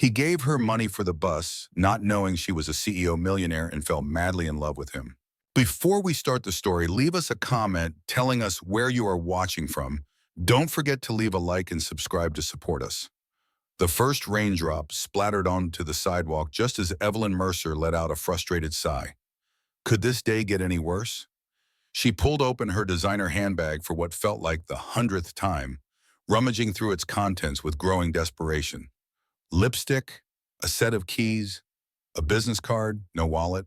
He gave her money for the bus, not knowing she was a CEO millionaire, and fell madly in love with him. Before we start the story, leave us a comment telling us where you are watching from. Don't forget to leave a like and subscribe to support us. The first raindrop splattered onto the sidewalk just as Evelyn Mercer let out a frustrated sigh. Could this day get any worse? She pulled open her designer handbag for what felt like the 100th time, rummaging through its contents with growing desperation. Lipstick, a set of keys, a business card, no wallet,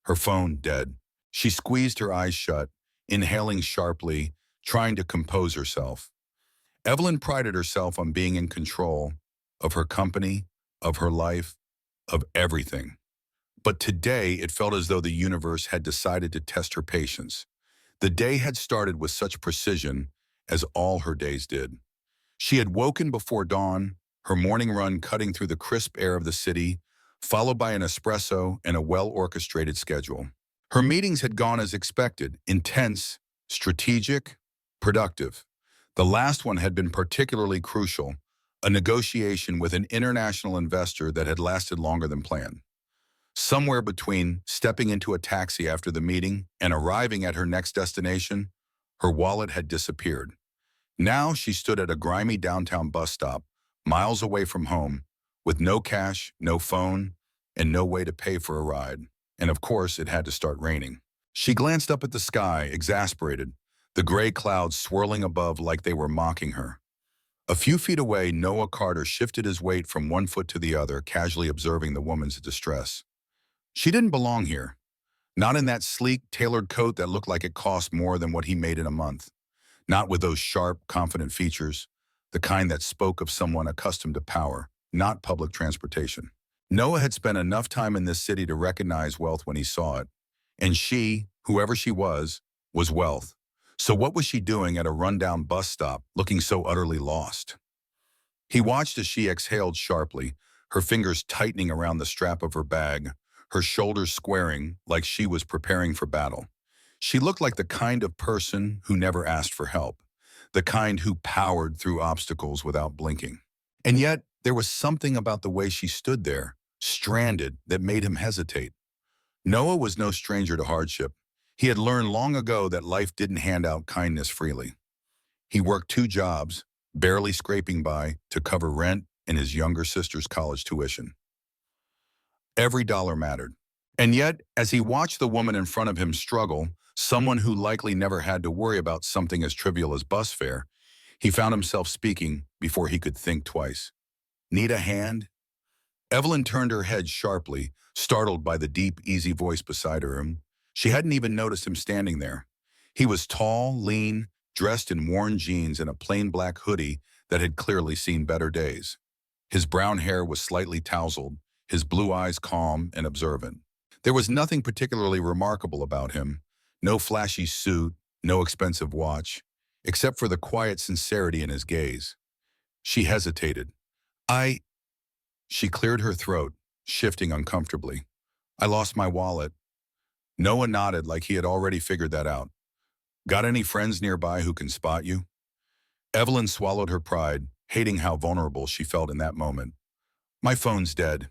her phone dead. She squeezed her eyes shut, inhaling sharply, trying to compose herself. Evelyn prided herself on being in control of her company, of her life, of everything. But today it felt as though the universe had decided to test her patience. The day had started with such precision as all her days did. She had woken before dawn, her morning run cutting through the crisp air of the city, followed by an espresso and a well-orchestrated schedule. Her meetings had gone as expected, intense, strategic, productive. The last one had been particularly crucial, a negotiation with an international investor that had lasted longer than planned. Somewhere between stepping into a taxi after the meeting and arriving at her next destination, her wallet had disappeared. Now she stood at a grimy downtown bus stop, miles away from home, with no cash, no phone, and no way to pay for a ride. And of course, it had to start raining. She glanced up at the sky, exasperated, the gray clouds swirling above like they were mocking her. A few feet away, Noah Carter shifted his weight from one foot to the other, casually observing the woman's distress. She didn't belong here. Not in that sleek, tailored coat that looked like it cost more than what he made in a month. Not with those sharp, confident features, the kind that spoke of someone accustomed to power, not public transportation. Noah had spent enough time in this city to recognize wealth when he saw it. And she, whoever she was wealth. So what was she doing at a rundown bus stop, looking so utterly lost? He watched as she exhaled sharply, her fingers tightening around the strap of her bag, her shoulders squaring like she was preparing for battle. She looked like the kind of person who never asked for help, the kind who powered through obstacles without blinking. And yet, there was something about the way she stood there, stranded, that made him hesitate. Noah was no stranger to hardship. He had learned long ago that life didn't hand out kindness freely. He worked 2 jobs, barely scraping by, to cover rent and his younger sister's college tuition. Every dollar mattered. And yet, as he watched the woman in front of him struggle, someone who likely never had to worry about something as trivial as bus fare, he found himself speaking before he could think twice. "Need a hand?" Evelyn turned her head sharply, startled by the deep, easy voice beside her. She hadn't even noticed him standing there. He was tall, lean, dressed in worn jeans and a plain black hoodie that had clearly seen better days. His brown hair was slightly tousled, his blue eyes calm and observant. There was nothing particularly remarkable about him, no flashy suit, no expensive watch, except for the quiet sincerity in his gaze. She hesitated. She cleared her throat, shifting uncomfortably. "I lost my wallet." Noah nodded like he had already figured that out. "Got any friends nearby who can spot you?" Evelyn swallowed her pride, hating how vulnerable she felt in that moment. "My phone's dead."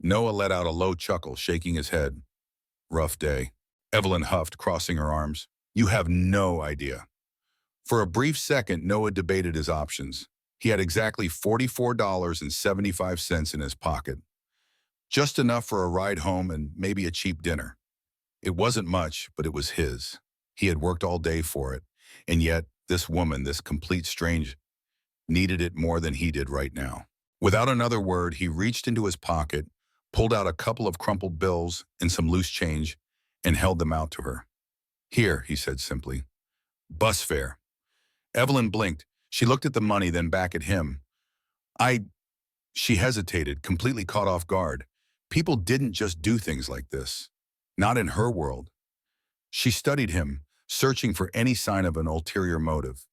Noah let out a low chuckle, shaking his head. "Rough day." Evelyn huffed, crossing her arms. "You have no idea." For a brief second, Noah debated his options. He had exactly $44.75 in his pocket. Just enough for a ride home and maybe a cheap dinner. It wasn't much, but it was his. He had worked all day for it. And yet, this woman, this complete stranger, needed it more than he did right now. Without another word, he reached into his pocket, pulled out a couple of crumpled bills and some loose change, and held them out to her. "Here," he said simply. "Bus fare." Evelyn blinked. She looked at the money, then back at him. She hesitated, completely caught off guard. People didn't just do things like this. Not in her world. She studied him, searching for any sign of an ulterior motive.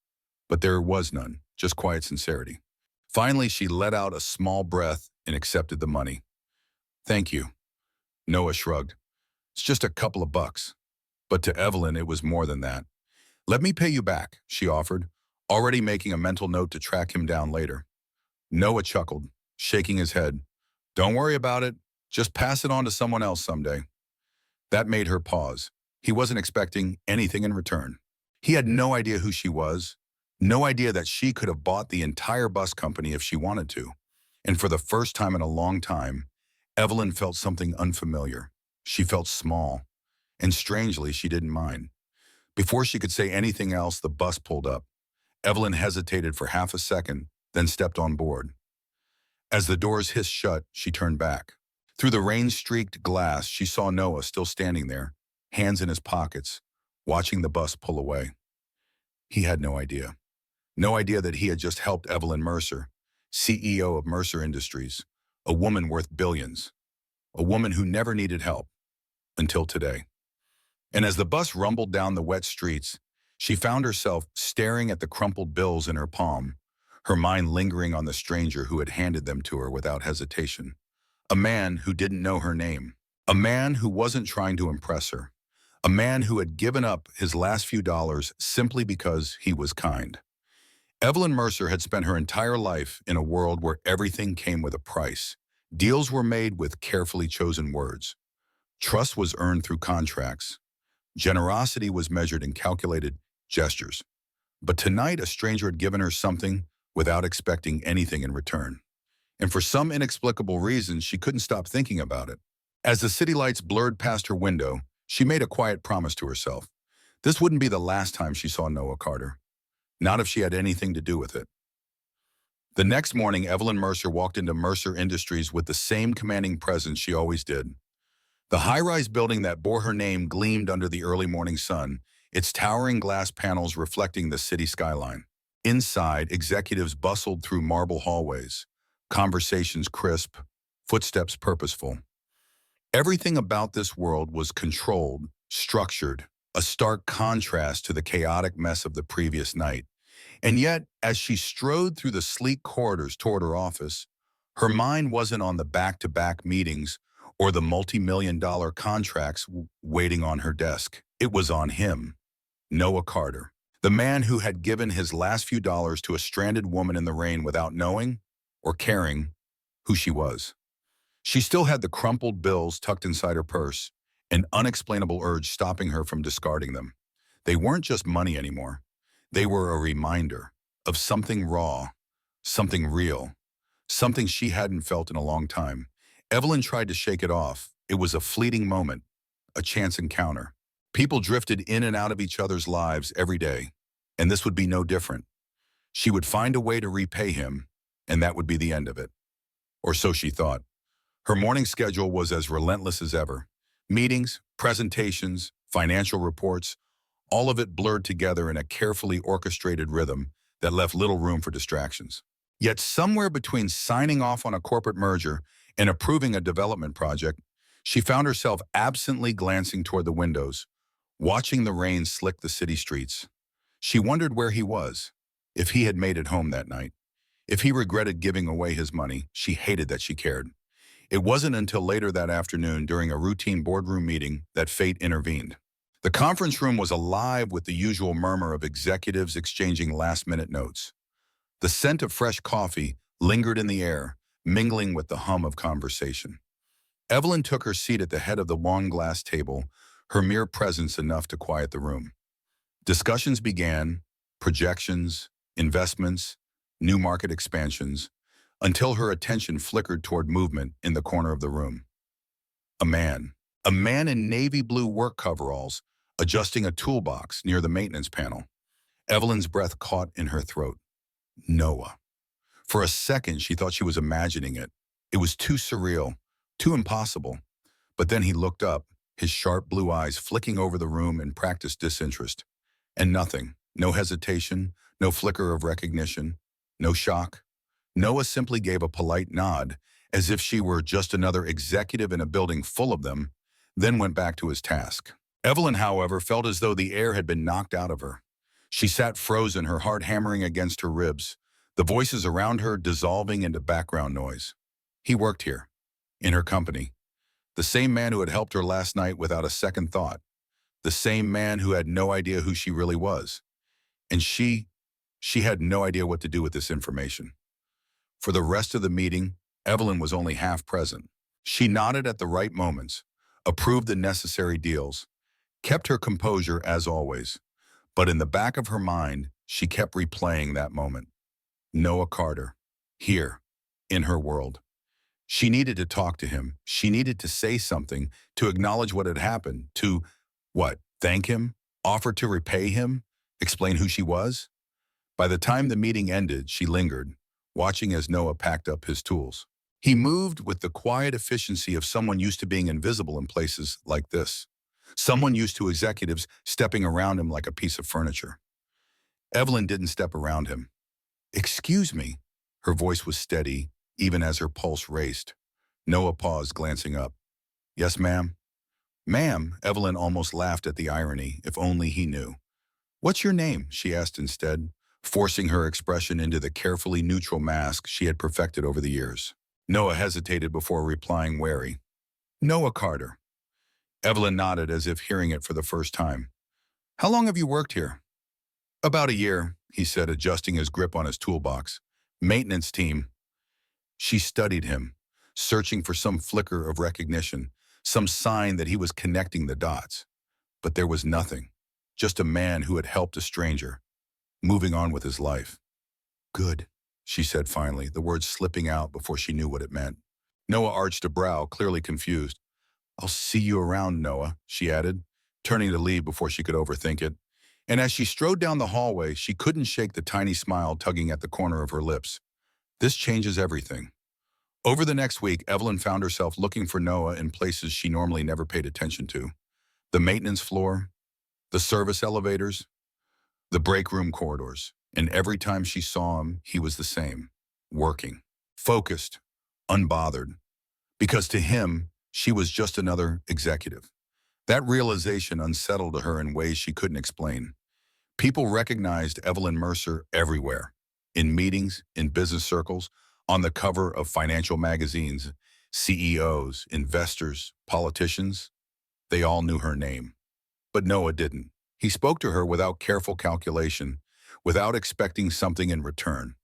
But there was none, just quiet sincerity. Finally, she let out a small breath and accepted the money. "Thank you." Noah shrugged. "It's just a couple of bucks." But to Evelyn, it was more than that. "Let me pay you back," she offered, already making a mental note to track him down later. Noah chuckled, shaking his head. Don't worry about it. Just pass it on to someone else someday. That made her pause. He wasn't expecting anything in return. He had no idea who she was, no idea that she could have bought the entire bus company if she wanted to. And for the first time in a long time, Evelyn felt something unfamiliar. She felt small, and strangely, she didn't mind. Before she could say anything else, the bus pulled up. Evelyn hesitated for half a second, then stepped on board. As the doors hissed shut, she turned back. Through the rain-streaked glass, she saw Noah still standing there, hands in his pockets, watching the bus pull away. He had no idea. No idea that he had just helped Evelyn Mercer, CEO of Mercer Industries, a woman worth billions, a woman who never needed help, until today. And as the bus rumbled down the wet streets, she found herself staring at the crumpled bills in her palm, her mind lingering on the stranger who had handed them to her without hesitation. A man who didn't know her name. A man who wasn't trying to impress her. A man who had given up his last few dollars simply because he was kind. Evelyn Mercer had spent her entire life in a world where everything came with a price. Deals were made with carefully chosen words. Trust was earned through contracts. Generosity was measured in calculated gestures. But tonight, a stranger had given her something without expecting anything in return. And for some inexplicable reason, she couldn't stop thinking about it. As the city lights blurred past her window, she made a quiet promise to herself. This wouldn't be the last time she saw Noah Carter. Not if she had anything to do with it. The next morning, Evelyn Mercer walked into Mercer Industries with the same commanding presence she always did. The high-rise building that bore her name gleamed under the early morning sun, its towering glass panels reflecting the city skyline. Inside, executives bustled through marble hallways, conversations crisp, footsteps purposeful. Everything about this world was controlled, structured, a stark contrast to the chaotic mess of the previous night. And yet, as she strode through the sleek corridors toward her office, her mind wasn't on the back-to-back meetings or the multi-million-dollar contracts waiting on her desk. It was on him, Noah Carter, the man who had given his last few dollars to a stranded woman in the rain without knowing or caring who she was. She still had the crumpled bills tucked inside her purse, an unexplainable urge stopping her from discarding them. They weren't just money anymore. They were a reminder of something raw, something real, something she hadn't felt in a long time. Evelyn tried to shake it off. It was a fleeting moment, a chance encounter. People drifted in and out of each other's lives every day, and this would be no different. She would find a way to repay him, and that would be the end of it. Or so she thought. Her morning schedule was as relentless as ever. Meetings, presentations, financial reports, all of it blurred together in a carefully orchestrated rhythm that left little room for distractions. Yet somewhere between signing off on a corporate merger and approving a development project, she found herself absently glancing toward the windows, watching the rain slick the city streets. She wondered where he was, if he had made it home that night. If he regretted giving away his money, she hated that she cared. It wasn't until later that afternoon during a routine boardroom meeting that fate intervened. The conference room was alive with the usual murmur of executives exchanging last-minute notes. The scent of fresh coffee lingered in the air, mingling with the hum of conversation. Evelyn took her seat at the head of the long glass table, her mere presence enough to quiet the room. Discussions began, projections, investments, new market expansions, until her attention flickered toward movement in the corner of the room. A man in navy blue work coveralls, adjusting a toolbox near the maintenance panel. Evelyn's breath caught in her throat. Noah. For a second, she thought she was imagining it. It was too surreal, too impossible. But then he looked up, his sharp blue eyes flicking over the room in practiced disinterest. And nothing, no hesitation, no flicker of recognition, no shock. Noah simply gave a polite nod, as if she were just another executive in a building full of them, then went back to his task. Evelyn, however, felt as though the air had been knocked out of her. She sat frozen, her heart hammering against her ribs, the voices around her dissolving into background noise. He worked here, in her company. The same man who had helped her last night without a second thought. The same man who had no idea who she really was. And she had no idea what to do with this information. For the rest of the meeting, Evelyn was only half present. She nodded at the right moments, approved the necessary deals, kept her composure as always. But in the back of her mind, she kept replaying that moment. Noah Carter, here, in her world. She needed to talk to him. She needed to say something, to acknowledge what had happened, to, what, thank him, offer to repay him, explain who she was? By the time the meeting ended, she lingered, watching as Noah packed up his tools. He moved with the quiet efficiency of someone used to being invisible in places like this. Someone used to executives stepping around him like a piece of furniture. Evelyn didn't step around him. "Excuse me." Her voice was steady, even as her pulse raced. Noah paused, glancing up. "Yes, ma'am?" "Ma'am," Evelyn almost laughed at the irony, if only he knew. "What's your name?" she asked instead, forcing her expression into the carefully neutral mask she had perfected over the years. Noah hesitated before replying, wary. "Noah Carter." Evelyn nodded as if hearing it for the first time. "How long have you worked here?" "About a year," he said, adjusting his grip on his toolbox. "Maintenance team." She studied him, searching for some flicker of recognition, some sign that he was connecting the dots. But there was nothing, just a man who had helped a stranger, moving on with his life. "Good," she said finally, the words slipping out before she knew what it meant. Noah arched a brow, clearly confused. "I'll see you around, Noah," she added, turning to leave before she could overthink it. And as she strode down the hallway, she couldn't shake the tiny smile tugging at the corner of her lips. This changes everything. Over the next week, Evelyn found herself looking for Noah in places she normally never paid attention to. The maintenance floor, the service elevators, the break room corridors. And every time she saw him, he was the same. Working. Focused. Unbothered. Because to him, she was just another executive. That realization unsettled her in ways she couldn't explain. People recognized Evelyn Mercer everywhere. In meetings, in business circles, on the cover of financial magazines, CEOs, investors, politicians, they all knew her name. But Noah didn't. He spoke to her without careful calculation, without expecting something in return.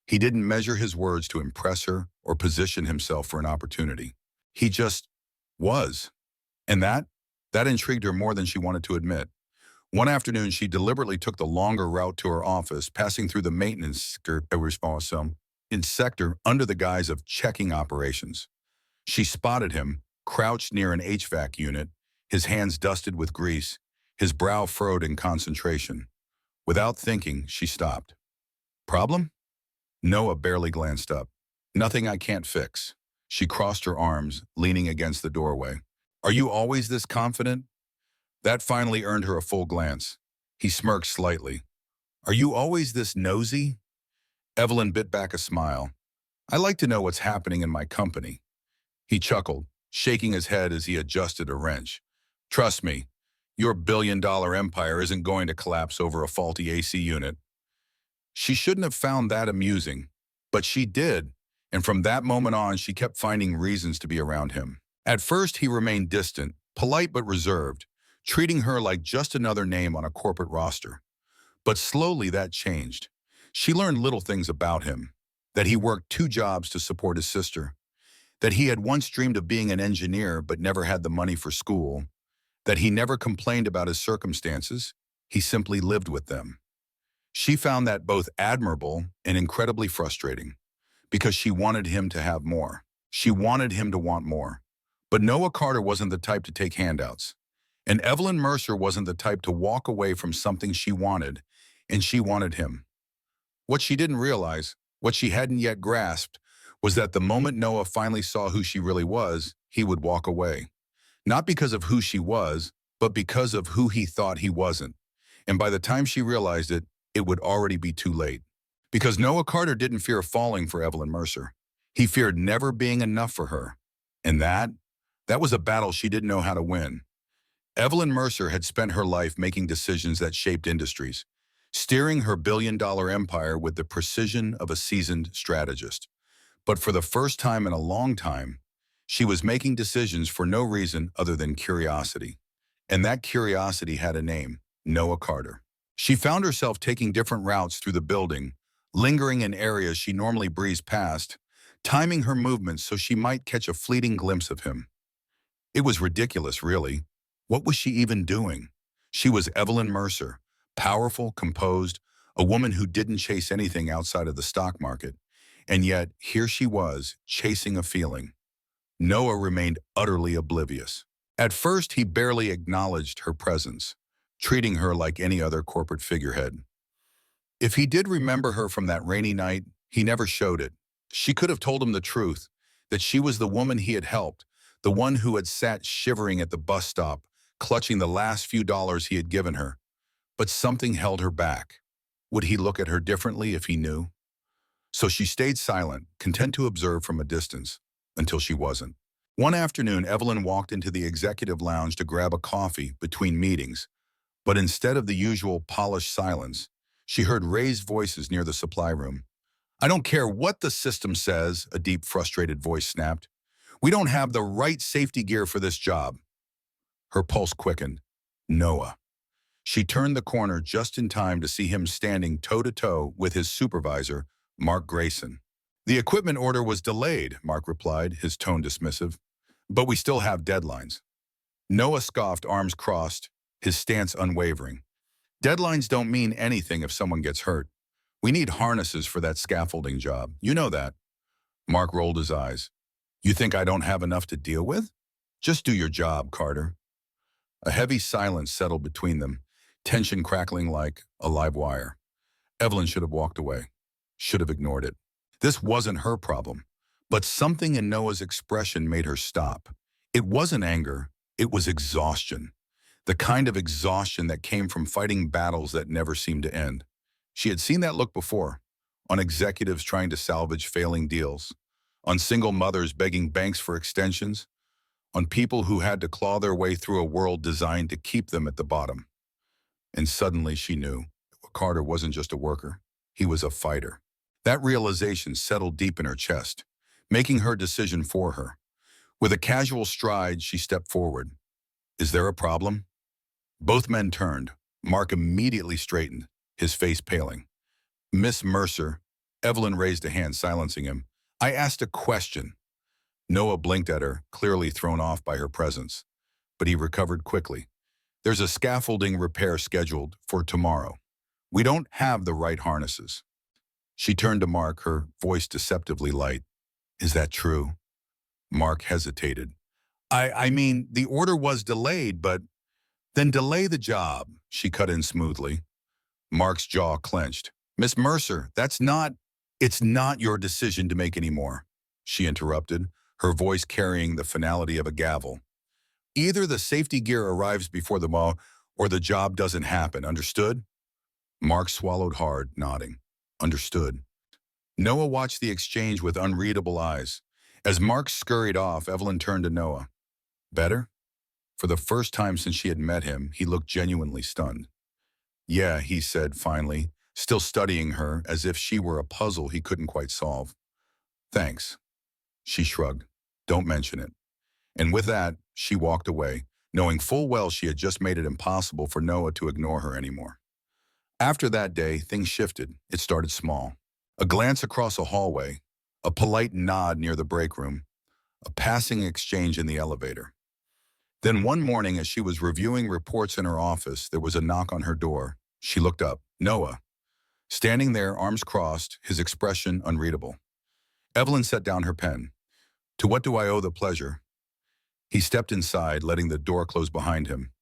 He didn't measure his words to impress her or position himself for an opportunity. He just was. And that intrigued her more than she wanted to admit. One afternoon, she deliberately took the longer route to her office, passing through the maintenance sector under the guise of checking operations. She spotted him, crouched near an HVAC unit, his hands dusted with grease, his brow furrowed in concentration. Without thinking, she stopped. "Problem?" Noah barely glanced up. "Nothing I can't fix." She crossed her arms, leaning against the doorway. "Are you always this confident?" That finally earned her a full glance. He smirked slightly. "Are you always this nosy?" Evelyn bit back a smile. "I like to know what's happening in my company." He chuckled, shaking his head as he adjusted a wrench. "Trust me, your billion-dollar empire isn't going to collapse over a faulty AC unit." She shouldn't have found that amusing, but she did, and from that moment on, she kept finding reasons to be around him. At first, he remained distant, polite but reserved, treating her like just another name on a corporate roster. But slowly that changed. She learned little things about him, that he worked 2 jobs to support his sister, that he had once dreamed of being an engineer but never had the money for school, that he never complained about his circumstances, he simply lived with them. She found that both admirable and incredibly frustrating, because she wanted him to have more. She wanted him to want more. But Noah Carter wasn't the type to take handouts. And Evelyn Mercer wasn't the type to walk away from something she wanted, and she wanted him. What she didn't realize, what she hadn't yet grasped, was that the moment Noah finally saw who she really was, he would walk away. Not because of who she was, but because of who he thought he wasn't. And by the time she realized it, it would already be too late. Because Noah Carter didn't fear falling for Evelyn Mercer. He feared never being enough for her. And that was a battle she didn't know how to win. Evelyn Mercer had spent her life making decisions that shaped industries, steering her billion-dollar empire with the precision of a seasoned strategist. But for the first time in a long time, she was making decisions for no reason other than curiosity. And that curiosity had a name, Noah Carter. She found herself taking different routes through the building, lingering in areas she normally breezed past, timing her movements so she might catch a fleeting glimpse of him. It was ridiculous, really. What was she even doing? She was Evelyn Mercer, powerful, composed, a woman who didn't chase anything outside of the stock market. And yet, here she was, chasing a feeling. Noah remained utterly oblivious. At first, he barely acknowledged her presence, treating her like any other corporate figurehead. If he did remember her from that rainy night, he never showed it. She could have told him the truth, that she was the woman he had helped, the one who had sat shivering at the bus stop, clutching the last few dollars he had given her. But something held her back. Would he look at her differently if he knew? So she stayed silent, content to observe from a distance, until she wasn't. One afternoon, Evelyn walked into the executive lounge to grab a coffee between meetings, but instead of the usual polished silence, she heard raised voices near the supply room. "I don't care what the system says," a deep, frustrated voice snapped. "We don't have the right safety gear for this job." Her pulse quickened. Noah. She turned the corner just in time to see him standing toe-to-toe with his supervisor, Mark Grayson. "The equipment order was delayed," Mark replied, his tone dismissive. "But we still have deadlines." Noah scoffed, arms crossed, his stance unwavering. "Deadlines don't mean anything if someone gets hurt. We need harnesses for that scaffolding job. You know that." Mark rolled his eyes. "You think I don't have enough to deal with? Just do your job, Carter." A heavy silence settled between them, tension crackling like a live wire. Evelyn should have walked away, should have ignored it. This wasn't her problem, but something in Noah's expression made her stop. It wasn't anger, it was exhaustion. The kind of exhaustion that came from fighting battles that never seemed to end. She had seen that look before, on executives trying to salvage failing deals, on single mothers begging banks for extensions, on people who had to claw their way through a world designed to keep them at the bottom. And suddenly she knew Carter wasn't just a worker, he was a fighter. That realization settled deep in her chest, making her decision for her. With a casual stride, she stepped forward. "Is there a problem?" Both men turned. Mark immediately straightened, his face paling. "Miss Mercer," Evelyn raised a hand, silencing him. "I asked a question." Noah blinked at her, clearly thrown off by her presence. But he recovered quickly. "There's a scaffolding repair scheduled for tomorrow. We don't have the right harnesses." She turned to Mark, her voice deceptively light. "Is that true?" Mark hesitated. I mean, the order was delayed, but..." "Then delay the job," she cut in smoothly. Mark's jaw clenched. "Miss Mercer, it's not your decision to make anymore," she interrupted, her voice carrying the finality of a gavel. "Either the safety gear arrives before the mow, or the job doesn't happen, understood?" Mark swallowed hard, nodding. "Understood." Noah watched the exchange with unreadable eyes. As Mark scurried off, Evelyn turned to Noah. "Better?" For the first time since she had met him, he looked genuinely stunned. "Yeah," he said finally, still studying her as if she were a puzzle he couldn't quite solve. "Thanks." She shrugged. "Don't mention it." And with that, she walked away, knowing full well she had just made it impossible for Noah to ignore her anymore. After that day, things shifted. It started small. A glance across a hallway, a polite nod near the break room, a passing exchange in the elevator. Then one morning, as she was reviewing reports in her office, there was a knock on her door. She looked up. Noah, standing there, arms crossed, his expression unreadable. Evelyn set down her pen. "To what do I owe the pleasure?" He stepped inside, letting the door close behind him.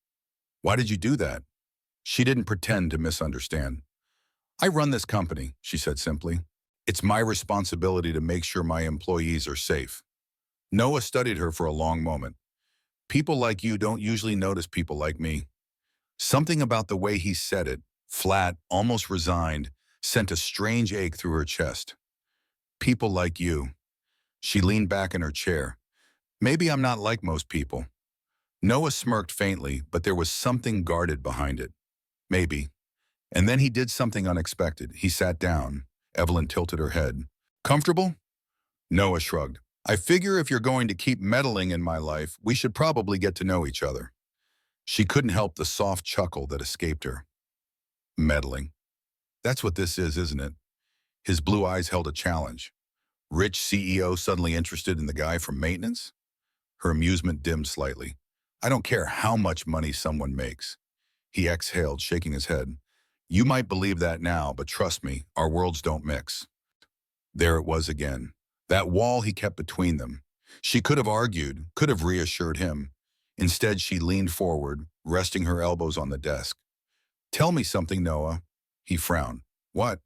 "Why did you do that?" She didn't pretend to misunderstand. "I run this company," she said simply. "It's my responsibility to make sure my employees are safe." Noah studied her for a long moment. "People like you don't usually notice people like me." Something about the way he said it, flat, almost resigned, sent a strange ache through her chest. "People like you." She leaned back in her chair. "Maybe I'm not like most people." Noah smirked faintly, but there was something guarded behind it. "Maybe." And then he did something unexpected. He sat down. Evelyn tilted her head. "Comfortable?" Noah shrugged. "I figure if you're going to keep meddling in my life, we should probably get to know each other." She couldn't help the soft chuckle that escaped her. "Meddling. That's what this is, isn't it?" His blue eyes held a challenge. Rich CEO suddenly interested in the guy from maintenance? Her amusement dimmed slightly. I don't care how much money someone makes. He exhaled, shaking his head. You might believe that now, but trust me, our worlds don't mix. There it was again. That wall he kept between them. She could have argued, could have reassured him. Instead, she leaned forward, resting her elbows on the desk. Tell me something, Noah. He frowned. What?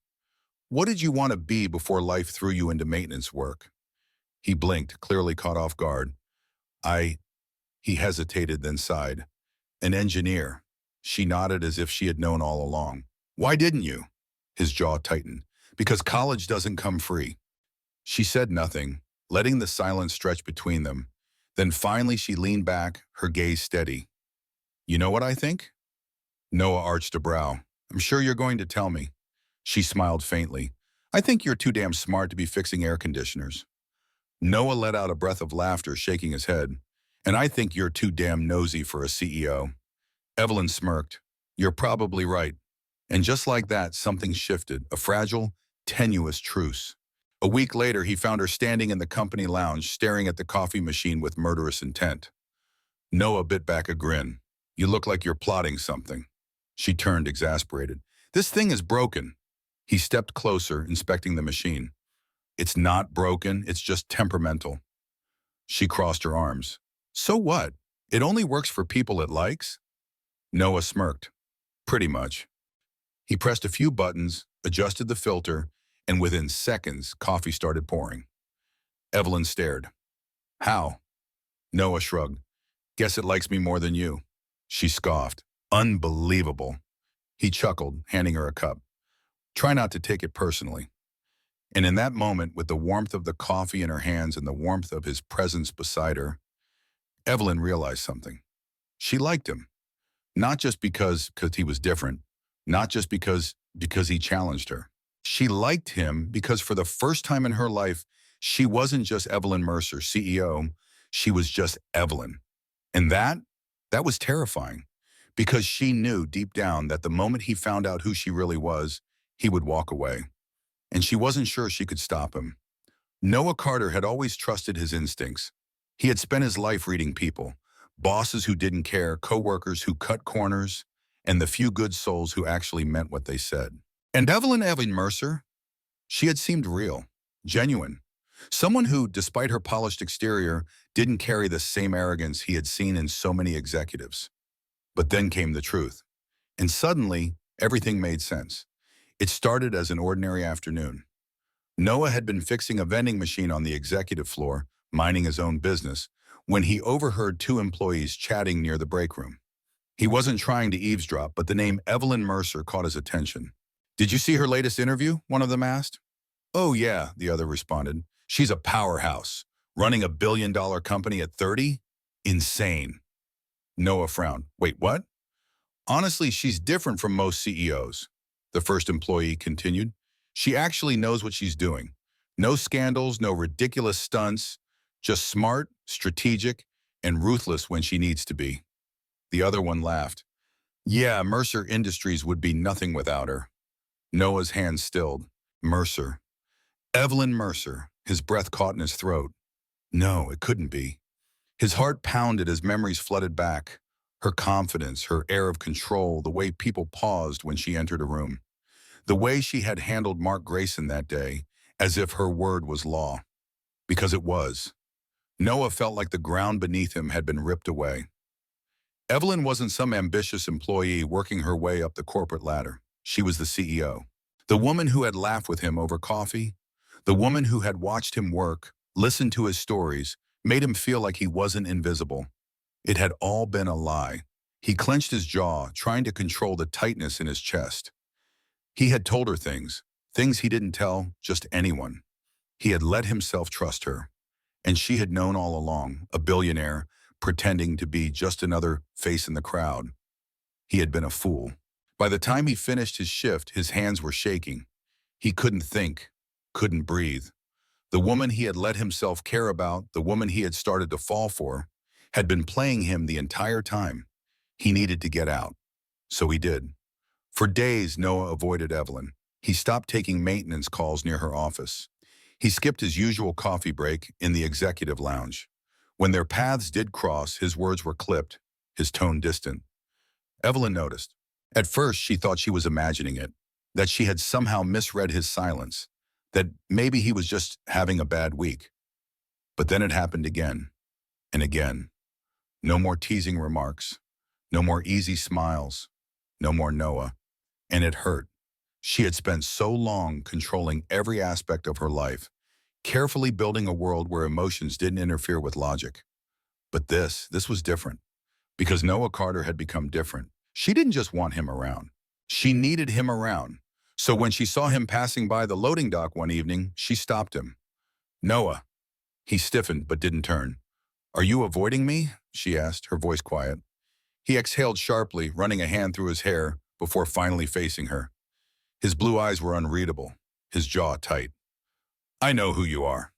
What did you want to be before life threw you into maintenance work? He blinked, clearly caught off guard. I, he hesitated, then sighed. An engineer. She nodded as if she had known all along. Why didn't you? His jaw tightened. Because college doesn't come free. She said nothing, letting the silence stretch between them. Then finally she leaned back, her gaze steady. You know what I think? Noah arched a brow. I'm sure you're going to tell me. She smiled faintly. I think you're too damn smart to be fixing air conditioners. Noah let out a breath of laughter, shaking his head. And I think you're too damn nosy for a CEO. Evelyn smirked. You're probably right. And just like that, something shifted, a fragile, tenuous truce. A week later, he found her standing in the company lounge, staring at the coffee machine with murderous intent. Noah bit back a grin. You look like you're plotting something. She turned, exasperated. This thing is broken. He stepped closer, inspecting the machine. It's not broken, it's just temperamental. She crossed her arms. So what? It only works for people it likes? Noah smirked. Pretty much. He pressed a few buttons, adjusted the filter, and within seconds, coffee started pouring. Evelyn stared. How? Noah shrugged. Guess it likes me more than you. She scoffed. Unbelievable. He chuckled, handing her a cup. Try not to take it personally. And in that moment, with the warmth of the coffee in her hands and the warmth of his presence beside her, Evelyn realized something. She liked him. Not just because he was different, not just because he challenged her. She liked him because for the first time in her life, she wasn't just Evelyn Mercer, CEO, she was just Evelyn. And that was terrifying because she knew deep down that the moment he found out who she really was, he would walk away. And she wasn't sure she could stop him. Noah Carter had always trusted his instincts. He had spent his life reading people, bosses who didn't care, coworkers who cut corners, and the few good souls who actually meant what they said. And Evelyn Mercer, she had seemed real, genuine. Someone who, despite her polished exterior, didn't carry the same arrogance he had seen in so many executives. But then came the truth. And suddenly, everything made sense. It started as an ordinary afternoon. Noah had been fixing a vending machine on the executive floor, minding his own business, when he overheard two employees chatting near the break room. He wasn't trying to eavesdrop, but the name Evelyn Mercer caught his attention. Did you see her latest interview? One of them asked. Oh yeah, the other responded. She's a powerhouse. Running a billion-dollar company at 30? Insane. Noah frowned. Wait, what? Honestly, she's different from most CEOs. The first employee continued. She actually knows what she's doing. No scandals, no ridiculous stunts, just smart, strategic, and ruthless when she needs to be. The other one laughed. Yeah, Mercer Industries would be nothing without her. Noah's hand stilled. Mercer. Evelyn Mercer. His breath caught in his throat. No, it couldn't be. His heart pounded as memories flooded back. Her confidence, her air of control, the way people paused when she entered a room. The way she had handled Mark Grayson that day, as if her word was law. Because it was. Noah felt like the ground beneath him had been ripped away. Evelyn wasn't some ambitious employee working her way up the corporate ladder. She was the CEO. The woman who had laughed with him over coffee. The woman who had watched him work, listened to his stories, made him feel like he wasn't invisible. It had all been a lie. He clenched his jaw, trying to control the tightness in his chest. He had told her things he didn't tell just anyone. He had let himself trust her. And she had known all along, a billionaire, pretending to be just another face in the crowd. He had been a fool. By the time he finished his shift, his hands were shaking. He couldn't think, couldn't breathe. The woman he had let himself care about, the woman he had started to fall for, had been playing him the entire time. He needed to get out. So he did. For days, Noah avoided Evelyn. He stopped taking maintenance calls near her office. He skipped his usual coffee break in the executive lounge. When their paths did cross, his words were clipped, his tone distant. Evelyn noticed. At first, she thought she was imagining it, that she had somehow misread his silence, that maybe he was just having a bad week. But then it happened again and again. No more teasing remarks, no more easy smiles, no more Noah. And it hurt. She had spent so long controlling every aspect of her life, carefully building a world where emotions didn't interfere with logic. But this was different. Because Noah Carter had become different. She didn't just want him around. She needed him around. So when she saw him passing by the loading dock one evening, she stopped him. Noah. He stiffened but didn't turn. Are you avoiding me? She asked, her voice quiet. He exhaled sharply, running a hand through his hair before finally facing her. His blue eyes were unreadable, his jaw tight. I know who you are.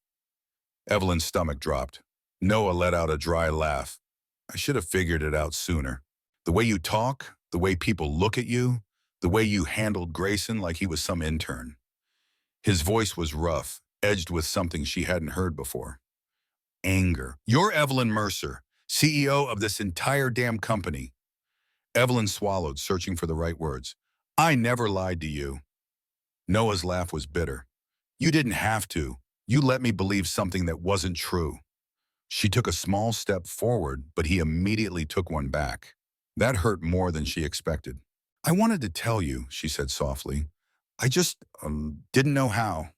Evelyn's stomach dropped. Noah let out a dry laugh. I should have figured it out sooner. The way you talk, the way people look at you, the way you handled Grayson like he was some intern. His voice was rough, edged with something she hadn't heard before. Anger. You're Evelyn Mercer, CEO of this entire damn company. Evelyn swallowed, searching for the right words. I never lied to you. Noah's laugh was bitter. You didn't have to. You let me believe something that wasn't true. She took a small step forward, but he immediately took one back. That hurt more than she expected. I wanted to tell you, she said softly. I just, didn't know how.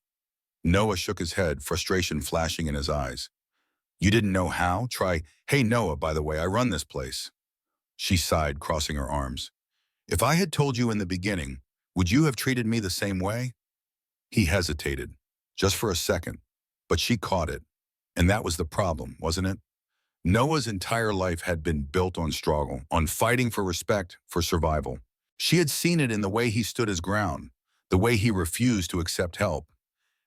Noah shook his head, frustration flashing in his eyes. You didn't know how? Try, hey Noah, by the way, I run this place. She sighed, crossing her arms. If I had told you in the beginning, would you have treated me the same way? He hesitated, just for a second, but she caught it. And that was the problem, wasn't it? Noah's entire life had been built on struggle, on fighting for respect, for survival. She had seen it in the way he stood his ground, the way he refused to accept help.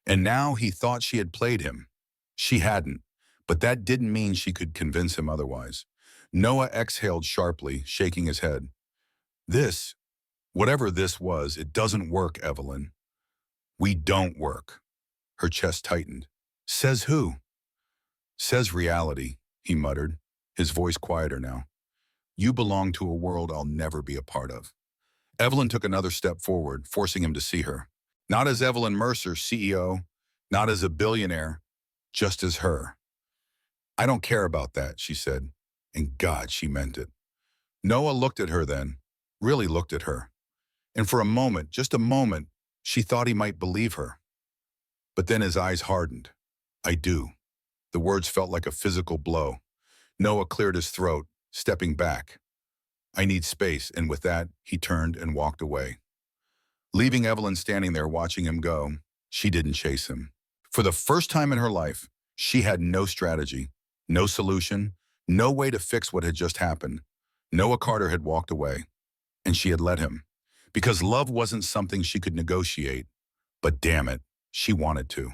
And now he thought she had played him. She hadn't, but that didn't mean she could convince him otherwise. Noah exhaled sharply, shaking his head. This, whatever this was, it doesn't work, Evelyn. We don't work. Her chest tightened. Says who? Says reality, he muttered, his voice quieter now. You belong to a world I'll never be a part of. Evelyn took another step forward, forcing him to see her. Not as Evelyn Mercer, CEO, not as a billionaire, just as her. I don't care about that, she said, and God, she meant it. Noah looked at her then, really looked at her. And for a moment, just a moment, she thought he might believe her. But then his eyes hardened. I do. The words felt like a physical blow. Noah cleared his throat, stepping back. I need space, and with that, he turned and walked away. Leaving Evelyn standing there watching him go, she didn't chase him. For the first time in her life, she had no strategy, no solution, no way to fix what had just happened. Noah Carter had walked away, and she had let him. Because love wasn't something she could negotiate, but damn it, she wanted to.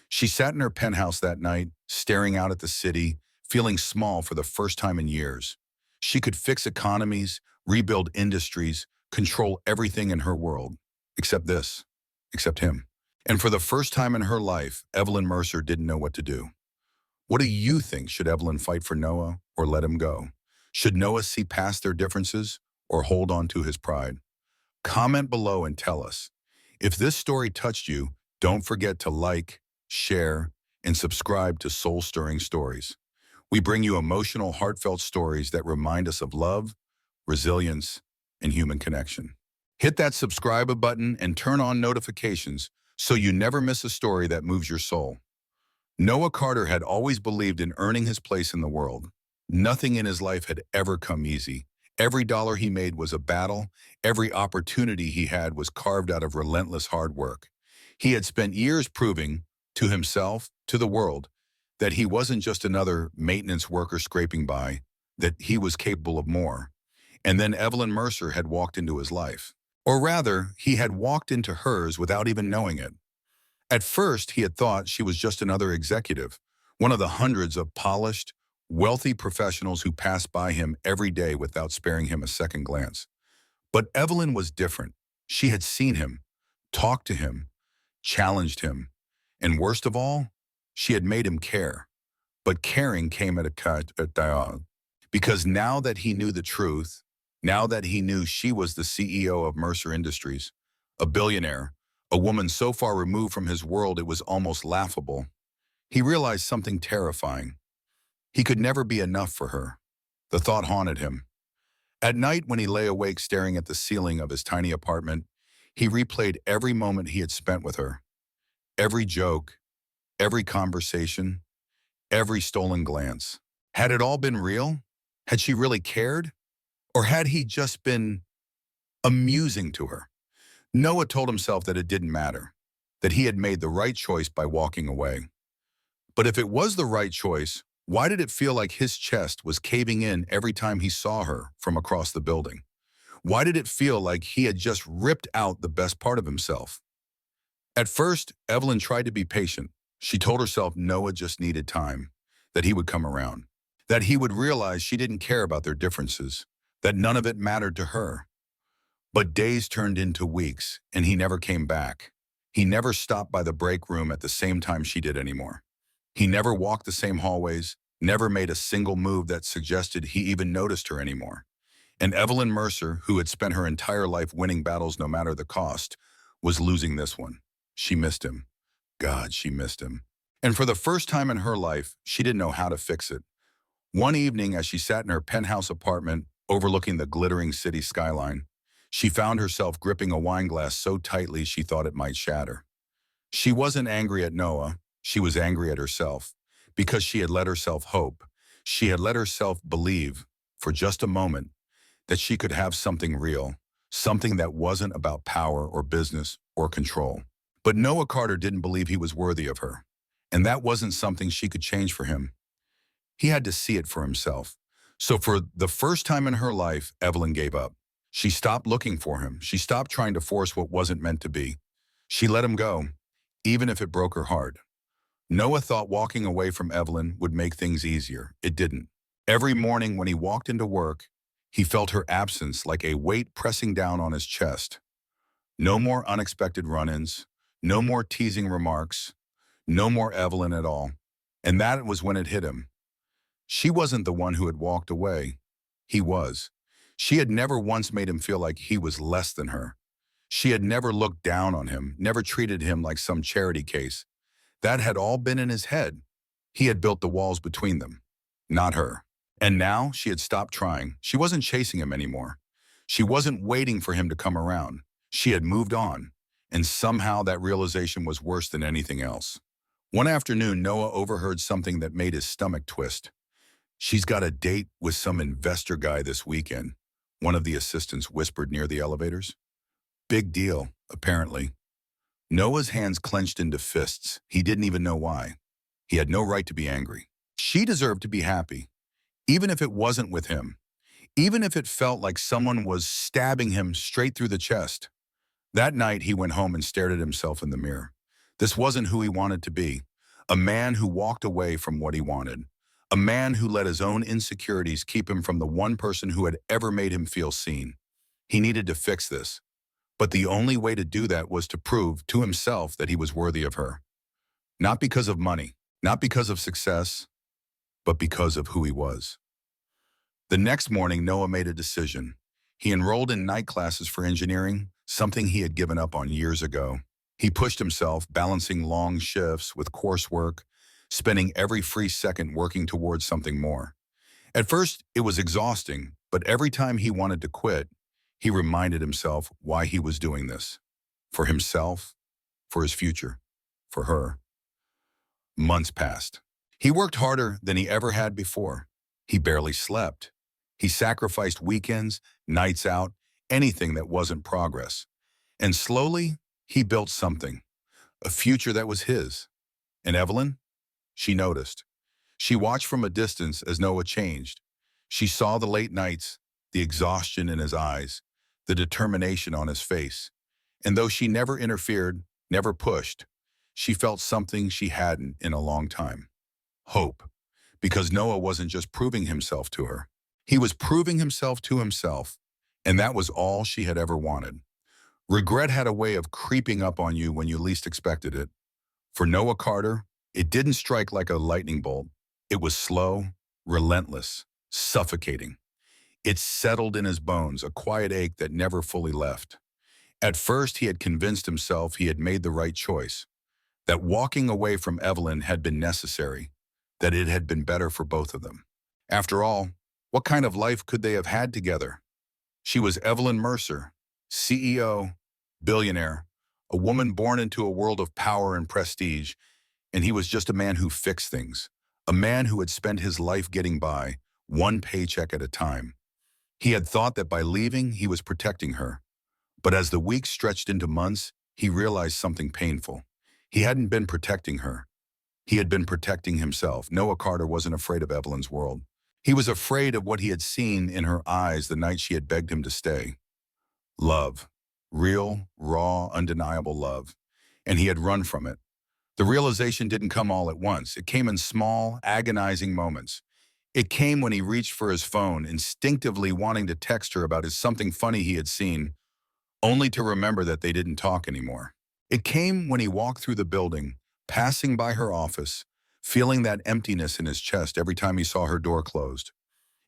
She sat in her penthouse that night, staring out at the city, feeling small for the first time in years. She could fix economies, rebuild industries, control everything in her world, except this, except him. And for the first time in her life, Evelyn Mercer didn't know what to do. What do you think? Should Evelyn fight for Noah or let him go? Should Noah see past their differences or hold on to his pride? Comment below and tell us. If this story touched you, don't forget to like, share, and subscribe to Soul Stirring Stories. We bring you emotional, heartfelt stories that remind us of love, resilience, and human connection. Hit that subscribe button and turn on notifications so you never miss a story that moves your soul. Noah Carter had always believed in earning his place in the world. Nothing in his life had ever come easy. Every dollar he made was a battle. Every opportunity he had was carved out of relentless hard work. He had spent years proving, to himself, to the world, that he wasn't just another maintenance worker scraping by, that he was capable of more. And then Evelyn Mercer had walked into his life. Or rather, he had walked into hers without even knowing it. At first, he had thought she was just another executive, one of the hundreds of polished, wealthy professionals who passed by him every day without sparing him a second glance. But Evelyn was different. She had seen him, talked to him, challenged him, And worst of all, she had made him care. But caring came at a dialogue. Because now that he knew the truth, now that he knew she was the CEO of Mercer Industries, a billionaire, a woman so far removed from his world it was almost laughable, he realized something terrifying. He could never be enough for her. The thought haunted him. At night, when he lay awake staring at the ceiling of his tiny apartment, he replayed every moment he had spent with her. Every joke, every conversation, every stolen glance. Had it all been real? Had she really cared? Or had he just been amusing to her? Noah told himself that it didn't matter, that he had made the right choice by walking away. But if it was the right choice, why did it feel like his chest was caving in every time he saw her from across the building? Why did it feel like he had just ripped out the best part of himself? At first, Evelyn tried to be patient. She told herself Noah just needed time, that he would come around, that he would realize she didn't care about their differences, that none of it mattered to her. But days turned into weeks, and he never came back. He never stopped by the break room at the same time she did anymore. He never walked the same hallways, never made a single move that suggested he even noticed her anymore. And Evelyn Mercer, who had spent her entire life winning battles no matter the cost, was losing this one. She missed him. God, she missed him. And for the first time in her life, she didn't know how to fix it. One evening, as she sat in her penthouse apartment overlooking the glittering city skyline, she found herself gripping a wine glass so tightly she thought it might shatter. She wasn't angry at Noah. She was angry at herself because she had let herself hope. She had let herself believe, for just a moment, that she could have something real, something that wasn't about power or business or control. But Noah Carter didn't believe he was worthy of her, and that wasn't something she could change for him. He had to see it for himself. So for the first time in her life, Evelyn gave up. She stopped looking for him. She stopped trying to force what wasn't meant to be. She let him go, even if it broke her heart. Noah thought walking away from Evelyn would make things easier. It didn't. Every morning when he walked into work, he felt her absence like a weight pressing down on his chest. No more unexpected run-ins, no more teasing remarks, no more Evelyn at all. And that was when it hit him. She wasn't the one who had walked away. He was. She had never once made him feel like he was less than her. She had never looked down on him, never treated him like some charity case. That had all been in his head. He had built the walls between them, not her. And now she had stopped trying. She wasn't chasing him anymore. She wasn't waiting for him to come around. She had moved on, and somehow that realization was worse than anything else. One afternoon, Noah overheard something that made his stomach twist. "She's got a date with some investor guy this weekend," one of the assistants whispered near the elevators. Big deal, apparently. Noah's hands clenched into fists. He didn't even know why. He had no right to be angry. She deserved to be happy, even if it wasn't with him, even if it felt like someone was stabbing him straight through the chest. That night, he went home and stared at himself in the mirror. This wasn't who he wanted to be. A man who walked away from what he wanted. A man who let his own insecurities keep him from the one person who had ever made him feel seen. He needed to fix this. But the only way to do that was to prove to himself that he was worthy of her. Not because of money, not because of success, but because of who he was. The next morning, Noah made a decision. He enrolled in night classes for engineering, something he had given up on years ago. He pushed himself, balancing long shifts with coursework, spending every free second working towards something more. At first, it was exhausting, but every time he wanted to quit, he reminded himself why he was doing this. For himself, for his future, for her. Months passed. He worked harder than he ever had before. He barely slept. He sacrificed weekends, nights out, anything that wasn't progress. And slowly, he built something, a future that was his. And Evelyn? She noticed. She watched from a distance as Noah changed. She saw the late nights, the exhaustion in his eyes, the determination on his face. And though she never interfered, never pushed, she felt something she hadn't in a long time. Hope. Because Noah wasn't just proving himself to her. He was proving himself to himself, and that was all she had ever wanted. Regret had a way of creeping up on you when you least expected it. For Noah Carter, it didn't strike like a lightning bolt. It was slow, relentless, suffocating. It settled in his bones, a quiet ache that never fully left. At first, he had convinced himself he had made the right choice, that walking away from Evelyn had been necessary, that it had been better for both of them. After all, what kind of life could they have had together? She was Evelyn Mercer, CEO, billionaire, a woman born into a world of power and prestige, and he was just a man who fixed things, a man who had spent his life getting by, one paycheck at a time. He had thought that by leaving, he was protecting her. But as the weeks stretched into months, he realized something painful. He hadn't been protecting her. He had been protecting himself. Noah Carter wasn't afraid of Evelyn's world. He was afraid of what he had seen in her eyes the night she had begged him to stay. Love. Real, raw, undeniable love. And he had run from it. The realization didn't come all at once. It came in small, agonizing moments. It came when he reached for his phone, instinctively wanting to text her about his something funny he had seen, only to remember that they didn't talk anymore. It came when he walked through the building, passing by her office, feeling that emptiness in his chest every time he saw her door closed.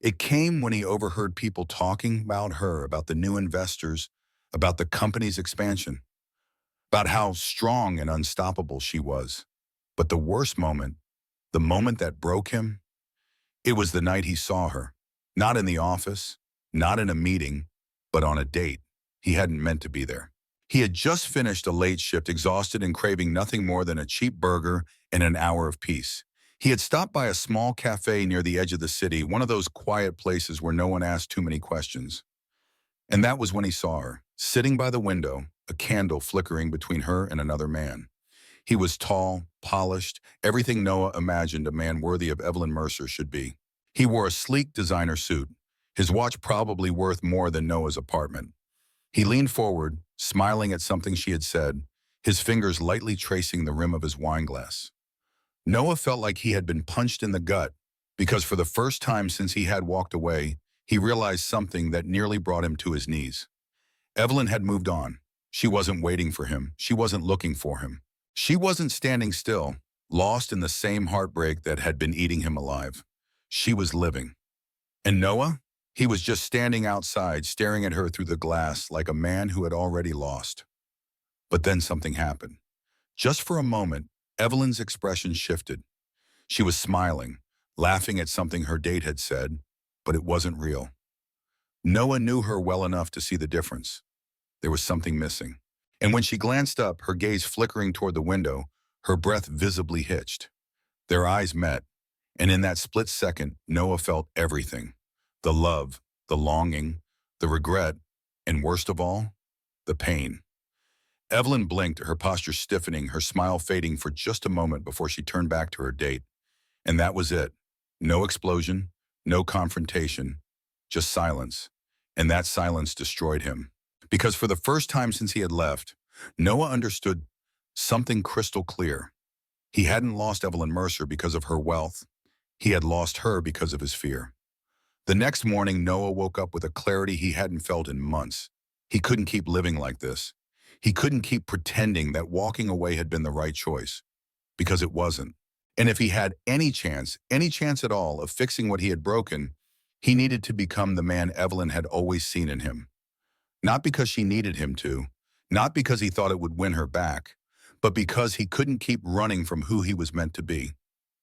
It came when he overheard people talking about her, about the new investors, about the company's expansion, about how strong and unstoppable she was. But the worst moment, the moment that broke him, it was the night he saw her. Not in the office, not in a meeting, but on a date. He hadn't meant to be there. He had just finished a late shift, exhausted and craving nothing more than a cheap burger and an hour of peace. He had stopped by a small cafe near the edge of the city, one of those quiet places where no one asked too many questions. And that was when he saw her, sitting by the window, a candle flickering between her and another man. He was tall, polished, everything Noah imagined a man worthy of Evelyn Mercer should be. He wore a sleek designer suit, his watch probably worth more than Noah's apartment. He leaned forward, smiling at something she had said, his fingers lightly tracing the rim of his wine glass. Noah felt like he had been punched in the gut, because for the first time since he had walked away, he realized something that nearly brought him to his knees. Evelyn had moved on. She wasn't waiting for him. She wasn't looking for him. She wasn't standing still, lost in the same heartbreak that had been eating him alive. She was living. And Noah? He was just standing outside, staring at her through the glass like a man who had already lost. But then something happened. Just for a moment, Evelyn's expression shifted. She was smiling, laughing at something her date had said, but it wasn't real. Noah knew her well enough to see the difference. There was something missing. And when she glanced up, her gaze flickering toward the window, her breath visibly hitched. Their eyes met, and in that split second, Noah felt everything. The love, the longing, the regret, and worst of all, the pain. Evelyn blinked, her posture stiffening, her smile fading for just a moment before she turned back to her date. And that was it. No explosion, no confrontation, just silence. And that silence destroyed him. Because for the first time since he had left, Noah understood something crystal clear. He hadn't lost Evelyn Mercer because of her wealth. He had lost her because of his fear. The next morning, Noah woke up with a clarity he hadn't felt in months. He couldn't keep living like this. He couldn't keep pretending that walking away had been the right choice, because it wasn't. And if he had any chance at all of fixing what he had broken, he needed to become the man Evelyn had always seen in him. Not because she needed him to, not because he thought it would win her back, but because he couldn't keep running from who he was meant to be.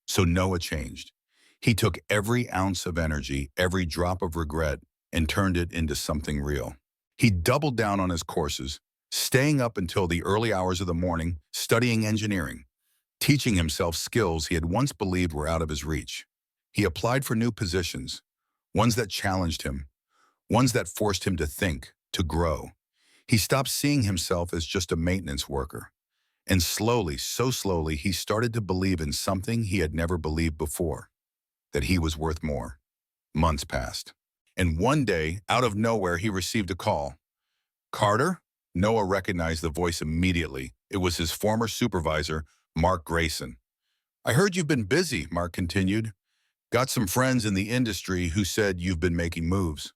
So Noah changed. He took every ounce of energy, every drop of regret, and turned it into something real. He doubled down on his courses, staying up until the early hours of the morning, studying engineering, teaching himself skills he had once believed were out of his reach. He applied for new positions, ones that challenged him, ones that forced him to think, to grow. He stopped seeing himself as just a maintenance worker. And slowly, so slowly, he started to believe in something he had never believed before, that he was worth more. Months passed. And one day, out of nowhere, he received a call. Carter? Noah recognized the voice immediately. It was his former supervisor, Mark Grayson. I heard you've been busy, Mark continued. Got some friends in the industry who said you've been making moves.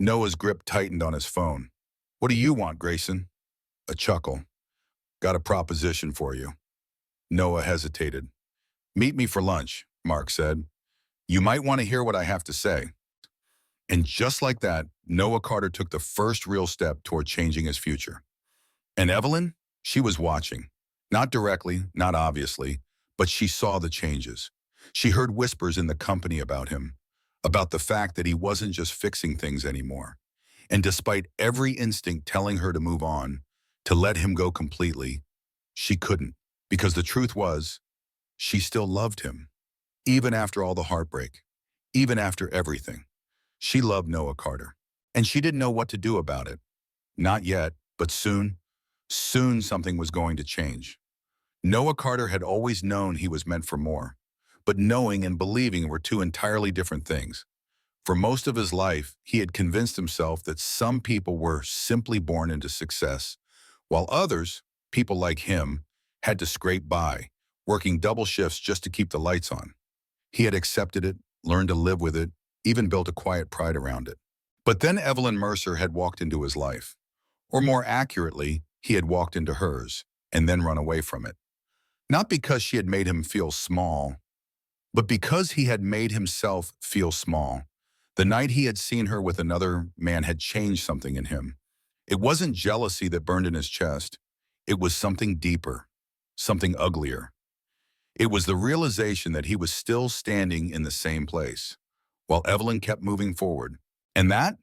Noah's grip tightened on his phone. What do you want, Grayson? A chuckle. Got a proposition for you. Noah hesitated. "Meet me for lunch," Mark said. "You might want to hear what I have to say." And just like that, Noah Carter took the first real step toward changing his future. And Evelyn, she was watching. Not directly, not obviously, but she saw the changes. She heard whispers in the company about him, about the fact that he wasn't just fixing things anymore. And despite every instinct telling her to move on, to let him go completely, she couldn't. Because the truth was, she still loved him. Even after all the heartbreak, even after everything, she loved Noah Carter. And she didn't know what to do about it. Not yet, but soon, soon something was going to change. Noah Carter had always known he was meant for more, but knowing and believing were two entirely different things. For most of his life, he had convinced himself that some people were simply born into success, while others, people like him, had to scrape by, working double shifts just to keep the lights on. He had accepted it, learned to live with it, even built a quiet pride around it. But then Evelyn Mercer had walked into his life. Or more accurately, he had walked into hers, and then run away from it. Not because she had made him feel small, but because he had made himself feel small. The night he had seen her with another man had changed something in him. It wasn't jealousy that burned in his chest. It was something deeper, something uglier. It was the realization that he was still standing in the same place, while Evelyn kept moving forward. And that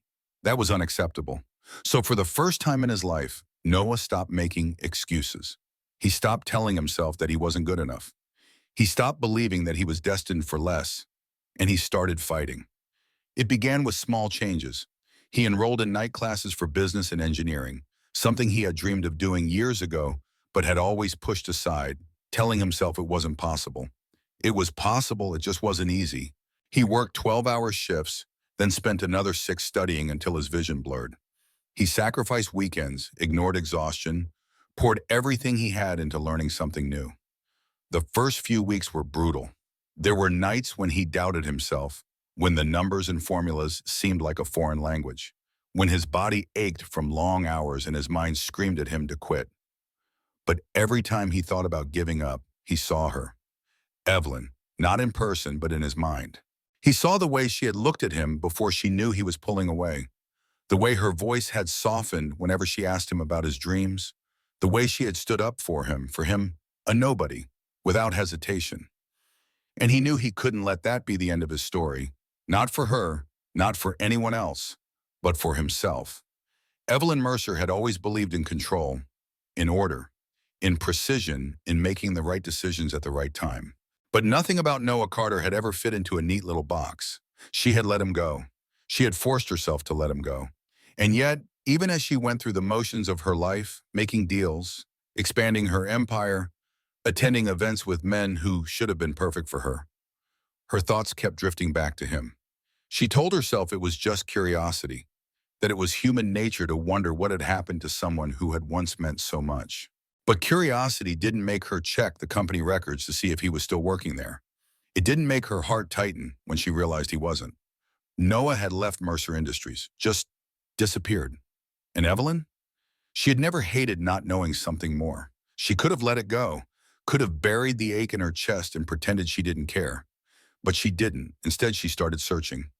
was unacceptable. So for the first time in his life, Noah stopped making excuses. He stopped telling himself that he wasn't good enough. He stopped believing that he was destined for less, and he started fighting. It began with small changes. He enrolled in night classes for business and engineering, something he had dreamed of doing years ago, but had always pushed aside, telling himself it wasn't possible. It was possible, it just wasn't easy. He worked 12-hour shifts, then spent another 6 studying until his vision blurred. He sacrificed weekends, ignored exhaustion, poured everything he had into learning something new. The first few weeks were brutal. There were nights when he doubted himself, when the numbers and formulas seemed like a foreign language, when his body ached from long hours and his mind screamed at him to quit. But every time he thought about giving up, he saw her. Evelyn, not in person, but in his mind. He saw the way she had looked at him before she knew he was pulling away. The way her voice had softened whenever she asked him about his dreams. The way she had stood up for him, a nobody, without hesitation. And he knew he couldn't let that be the end of his story. Not for her, not for anyone else, but for himself. Evelyn Mercer had always believed in control, in order, in precision, in making the right decisions at the right time. But nothing about Noah Carter had ever fit into a neat little box. She had let him go. She had forced herself to let him go. And yet, even as she went through the motions of her life, making deals, expanding her empire, attending events with men who should have been perfect for her thoughts kept drifting back to him. She told herself it was just curiosity, that it was human nature to wonder what had happened to someone who had once meant so much. But curiosity didn't make her check the company records to see if he was still working there. It didn't make her heart tighten when she realized he wasn't. Noah had left Mercer Industries, just disappeared. And Evelyn? She had never hated not knowing something more. She could have let it go, could have buried the ache in her chest and pretended she didn't care. But she didn't. Instead, she started searching.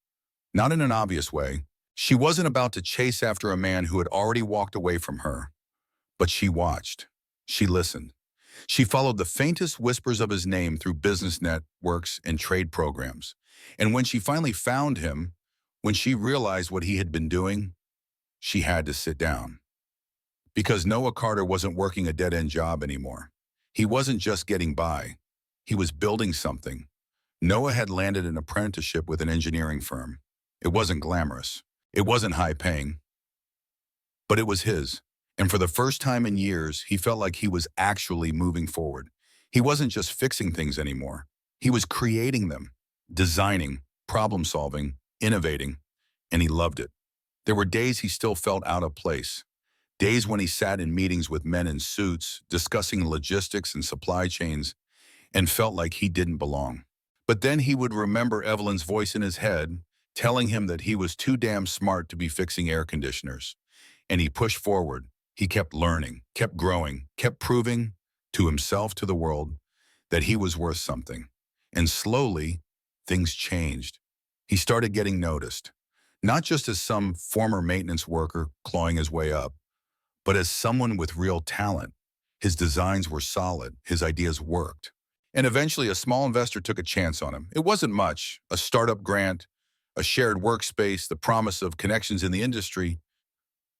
Not in an obvious way. She wasn't about to chase after a man who had already walked away from her. But she watched. She listened. She followed the faintest whispers of his name through business networks and trade programs. And when she finally found him, when she realized what he had been doing, she had to sit down. Because Noah Carter wasn't working a dead-end job anymore. He wasn't just getting by. He was building something. Noah had landed an apprenticeship with an engineering firm. It wasn't glamorous. It wasn't high-paying. But it was his. And for the first time in years, he felt like he was actually moving forward. He wasn't just fixing things anymore. He was creating them, designing, problem-solving, innovating, and he loved it. There were days he still felt out of place. Days when he sat in meetings with men in suits, discussing logistics and supply chains, and felt like he didn't belong. But then he would remember Evelyn's voice in his head, telling him that he was too damn smart to be fixing air conditioners. And he pushed forward. He kept learning, kept growing, kept proving to himself, to the world, that he was worth something. And slowly, things changed. He started getting noticed, not just as some former maintenance worker clawing his way up, but as someone with real talent. His designs were solid, his ideas worked. And eventually, a small investor took a chance on him. It wasn't much, a startup grant, a shared workspace, the promise of connections in the industry,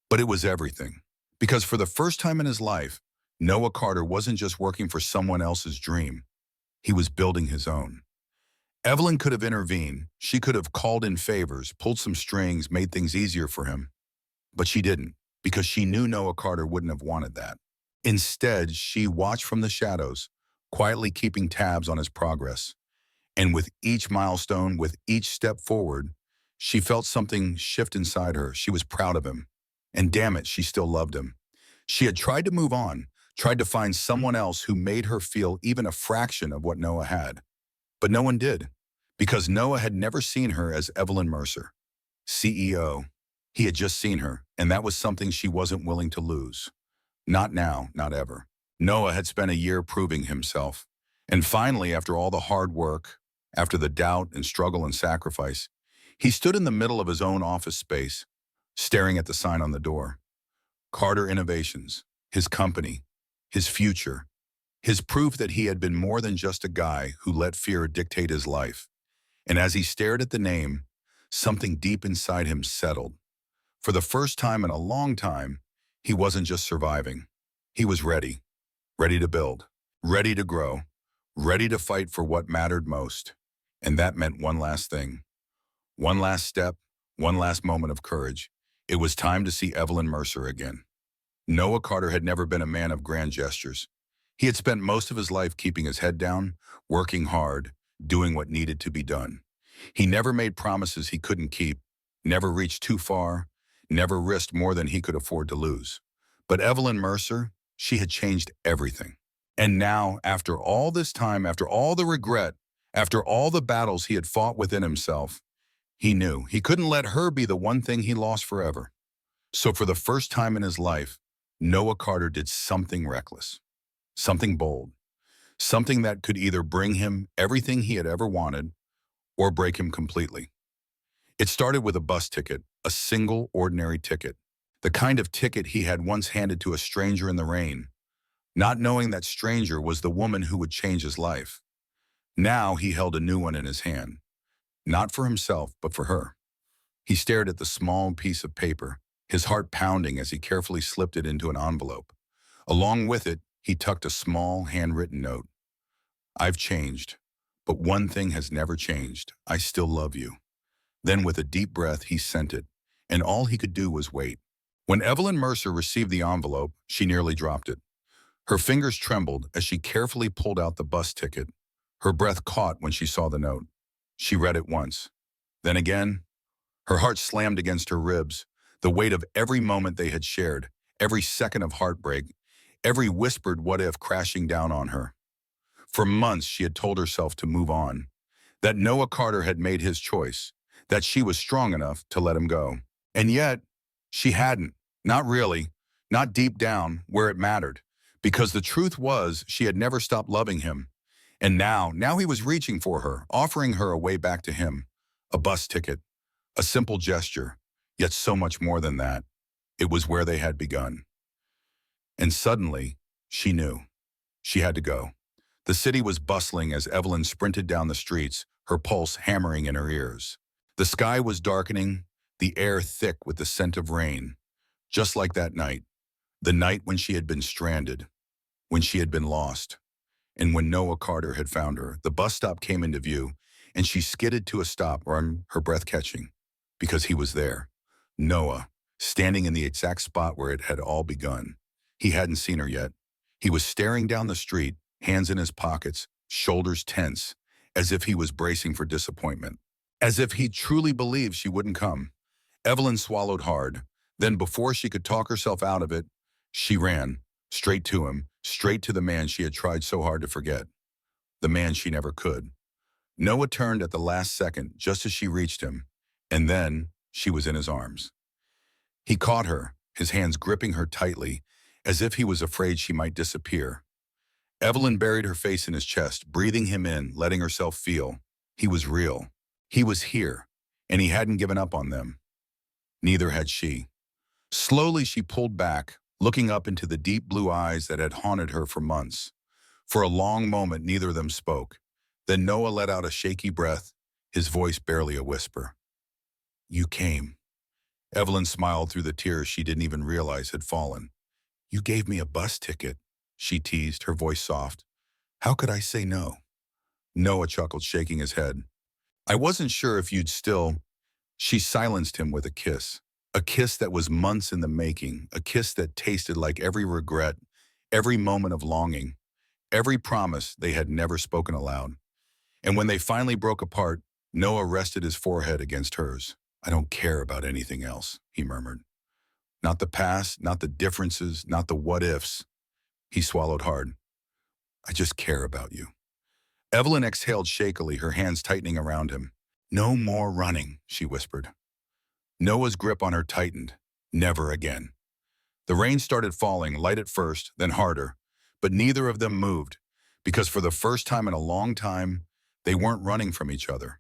but it was everything. Because for the first time in his life, Noah Carter wasn't just working for someone else's dream. He was building his own. Evelyn could have intervened. She could have called in favors, pulled some strings, made things easier for him. But she didn't, because she knew Noah Carter wouldn't have wanted that. Instead, she watched from the shadows, quietly keeping tabs on his progress. And with each milestone, with each step forward, she felt something shift inside her. She was proud of him. And damn it, she still loved him. She had tried to move on, tried to find someone else who made her feel even a fraction of what Noah had. But no one did, because Noah had never seen her as Evelyn Mercer, CEO. He had just seen her, and that was something she wasn't willing to lose. Not now, not ever. Noah had spent a year proving himself. And finally, after all the hard work, after the doubt and struggle and sacrifice, he stood in the middle of his own office space, staring at the sign on the door. Carter Innovations, his company, his future, his proof that he had been more than just a guy who let fear dictate his life. And as he stared at the name, something deep inside him settled. For the first time in a long time, he wasn't just surviving. He was ready, ready to build, ready to grow, ready to fight for what mattered most. And that meant one last thing, one last step, one last moment of courage. It was time to see Evelyn Mercer again. Noah Carter had never been a man of grand gestures. He had spent most of his life keeping his head down, working hard, doing what needed to be done. He never made promises he couldn't keep, never reached too far, never risked more than he could afford to lose. But Evelyn Mercer, she had changed everything. And now, after all this time, after all the regret, after all the battles he had fought within himself, he knew he couldn't let her be the one thing he lost forever. So for the first time in his life, Noah Carter did something reckless, something bold, something that could either bring him everything he had ever wanted or break him completely. It started with a bus ticket, a single ordinary ticket, the kind of ticket he had once handed to a stranger in the rain, not knowing that stranger was the woman who would change his life. Now he held a new one in his hand, not for himself, but for her. He stared at the small piece of paper, his heart pounding as he carefully slipped it into an envelope. Along with it, he tucked a small, handwritten note. "I've changed, but one thing has never changed. I still love you." Then with a deep breath, he sent it, and all he could do was wait. When Evelyn Mercer received the envelope, she nearly dropped it. Her fingers trembled as she carefully pulled out the bus ticket. Her breath caught when she saw the note. She read it once. Then again, her heart slammed against her ribs, the weight of every moment they had shared, every second of heartbreak, every whispered what if crashing down on her. For months, she had told herself to move on, that Noah Carter had made his choice, that she was strong enough to let him go. And yet, she hadn't. Not really. Not deep down, where it mattered. Because the truth was, she had never stopped loving him. And now he was reaching for her, offering her a way back to him. A bus ticket. A simple gesture. Yet so much more than that. It was where they had begun. And suddenly, she knew. She had to go. The city was bustling as Evelyn sprinted down the streets, her pulse hammering in her ears. The sky was darkening, the air thick with the scent of rain. Just like that night. The night when she had been stranded, when she had been lost, and when Noah Carter had found her. The bus stop came into view, and she skidded to a stop, her breath catching, because he was there. Noah, standing in the exact spot where it had all begun. He hadn't seen her yet. He was staring down the street, hands in his pockets, shoulders tense, as if he was bracing for disappointment. As if he truly believed she wouldn't come. Evelyn swallowed hard. Then before she could talk herself out of it, she ran, straight to him, straight to the man she had tried so hard to forget. The man she never could. Noah turned at the last second, just as she reached him, and then she was in his arms. He caught her, his hands gripping her tightly, as if he was afraid she might disappear. Evelyn buried her face in his chest, breathing him in, letting herself feel. He was real. He was here, and he hadn't given up on them. Neither had she. Slowly she pulled back, looking up into the deep blue eyes that had haunted her for months. For a long moment, neither of them spoke. Then Noah let out a shaky breath, his voice barely a whisper. You came. Evelyn smiled through the tears she didn't even realize had fallen. You gave me a bus ticket, she teased, her voice soft. How could I say no? Noah chuckled, shaking his head. I wasn't sure if you'd still. She silenced him with a kiss. A kiss that was months in the making, a kiss that tasted like every regret, every moment of longing, every promise they had never spoken aloud. And when they finally broke apart, Noah rested his forehead against hers. I don't care about anything else, he murmured. Not the past, not the differences, not the what-ifs. He swallowed hard. I just care about you. Evelyn exhaled shakily, her hands tightening around him. No more running, she whispered. Noah's grip on her tightened. Never again. The rain started falling, light at first, then harder, but neither of them moved, because for the first time in a long time, they weren't running from each other.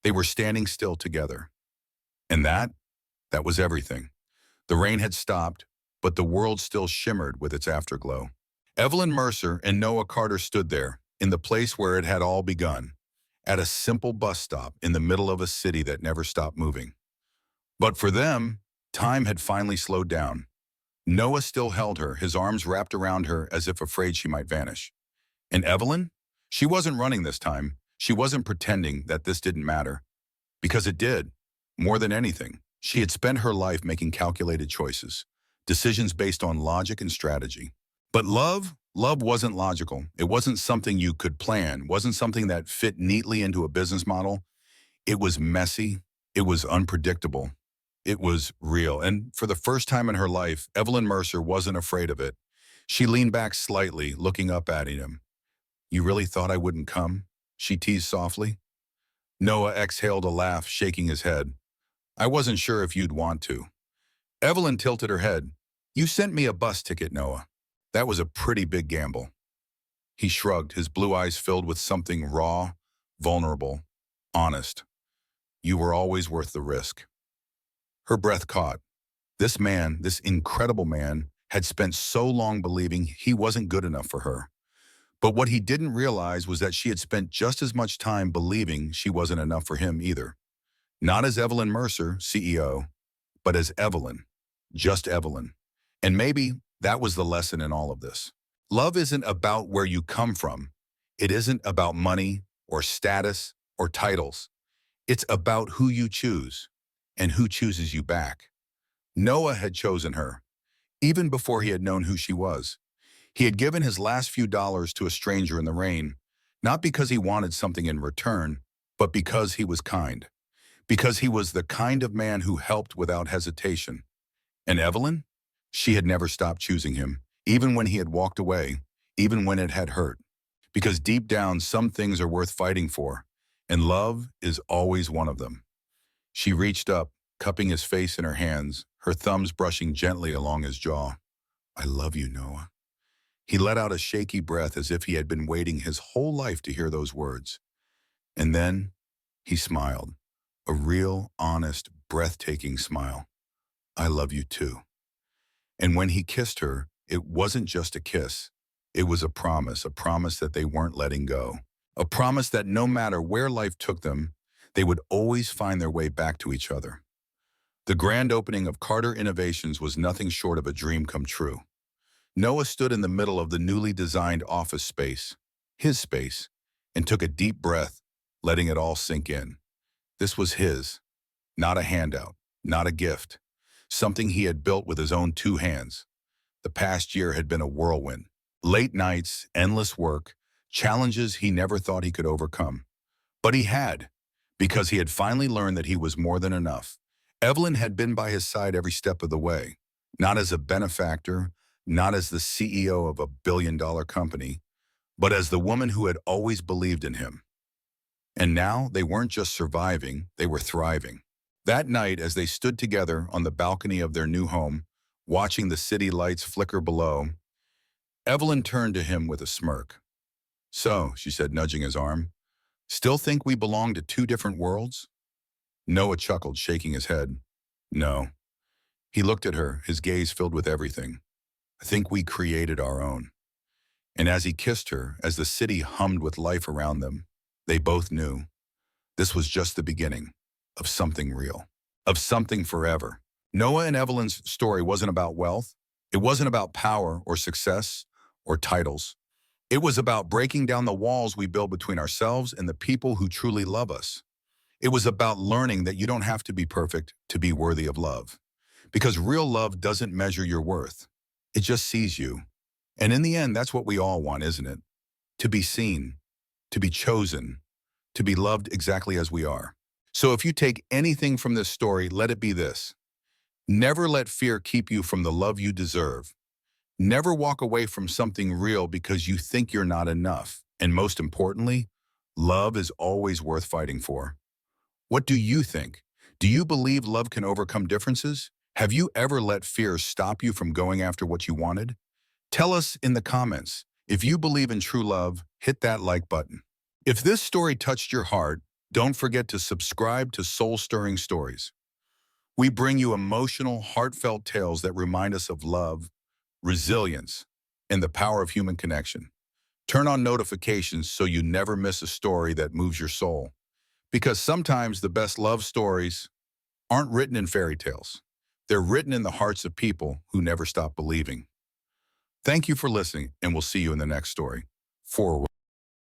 They were standing still together. And that was everything. The rain had stopped, but the world still shimmered with its afterglow. Evelyn Mercer and Noah Carter stood there, in the place where it had all begun, at a simple bus stop in the middle of a city that never stopped moving. But for them, time had finally slowed down. Noah still held her, his arms wrapped around her as if afraid she might vanish. And Evelyn? She wasn't running this time. She wasn't pretending that this didn't matter. Because it did. More than anything, she had spent her life making calculated choices, decisions based on logic and strategy. But love wasn't logical. It wasn't something you could plan, wasn't something that fit neatly into a business model. It was messy. It was unpredictable. It was real. And for the first time in her life, Evelyn Mercer wasn't afraid of it. She leaned back slightly, looking up at him. You really thought I wouldn't come? She teased softly. Noah exhaled a laugh, shaking his head. I wasn't sure if you'd want to. Evelyn tilted her head. You sent me a bus ticket, Noah. That was a pretty big gamble. He shrugged, his blue eyes filled with something raw, vulnerable, honest. You were always worth the risk. Her breath caught. This man, this incredible man, had spent so long believing he wasn't good enough for her. But what he didn't realize was that she had spent just as much time believing she wasn't enough for him either. Not as Evelyn Mercer, CEO, but as Evelyn. Just Evelyn. And maybe that was the lesson in all of this. Love isn't about where you come from. It isn't about money or status or titles. It's about who you choose and who chooses you back. Noah had chosen her, even before he had known who she was. He had given his last few dollars to a stranger in the rain, not because he wanted something in return, but because he was kind. Because he was the kind of man who helped without hesitation. And Evelyn? She had never stopped choosing him, even when he had walked away, even when it had hurt. Because deep down, some things are worth fighting for, and love is always one of them. She reached up, cupping his face in her hands, her thumbs brushing gently along his jaw. I love you, Noah. He let out a shaky breath as if he had been waiting his whole life to hear those words. And then he smiled, a real, honest, breathtaking smile. I love you too. And when he kissed her, it wasn't just a kiss. It was a promise that they weren't letting go. A promise that no matter where life took them, they would always find their way back to each other. The grand opening of Carter Innovations was nothing short of a dream come true. Noah stood in the middle of the newly designed office space, his space, and took a deep breath, letting it all sink in. This was his, not a handout, not a gift, something he had built with his own two hands. The past year had been a whirlwind. Late nights, endless work, challenges he never thought he could overcome. But he had, because he had finally learned that he was more than enough. Evelyn had been by his side every step of the way, not as a benefactor, not as the CEO of a billion-dollar company, but as the woman who had always believed in him. And now they weren't just surviving, they were thriving. That night, as they stood together on the balcony of their new home, watching the city lights flicker below, Evelyn turned to him with a smirk. So, she said, nudging his arm, still think we belong to two different worlds? Noah chuckled, shaking his head. No. He looked at her, his gaze filled with everything. I think we created our own. And as he kissed her, as the city hummed with life around them, they both knew this was just the beginning of something real, of something forever. Noah and Evelyn's story wasn't about wealth. It wasn't about power or success or titles. It was about breaking down the walls we build between ourselves and the people who truly love us. It was about learning that you don't have to be perfect to be worthy of love. Because real love doesn't measure your worth. It just sees you. And in the end, that's what we all want, isn't it? To be seen, to be chosen, to be loved exactly as we are. So if you take anything from this story, let it be this. Never let fear keep you from the love you deserve. Never walk away from something real because you think you're not enough. And most importantly, love is always worth fighting for. What do you think? Do you believe love can overcome differences? Have you ever let fear stop you from going after what you wanted? Tell us in the comments. If you believe in true love, hit that like button. If this story touched your heart, don't forget to subscribe to Soul-Stirring Stories. We bring you emotional, heartfelt tales that remind us of love, resilience, and the power of human connection. Turn on notifications so you never miss a story that moves your soul. Because sometimes the best love stories aren't written in fairy tales. They're written in the hearts of people who never stop believing. Thank you for listening, and we'll see you in the next story. Forward.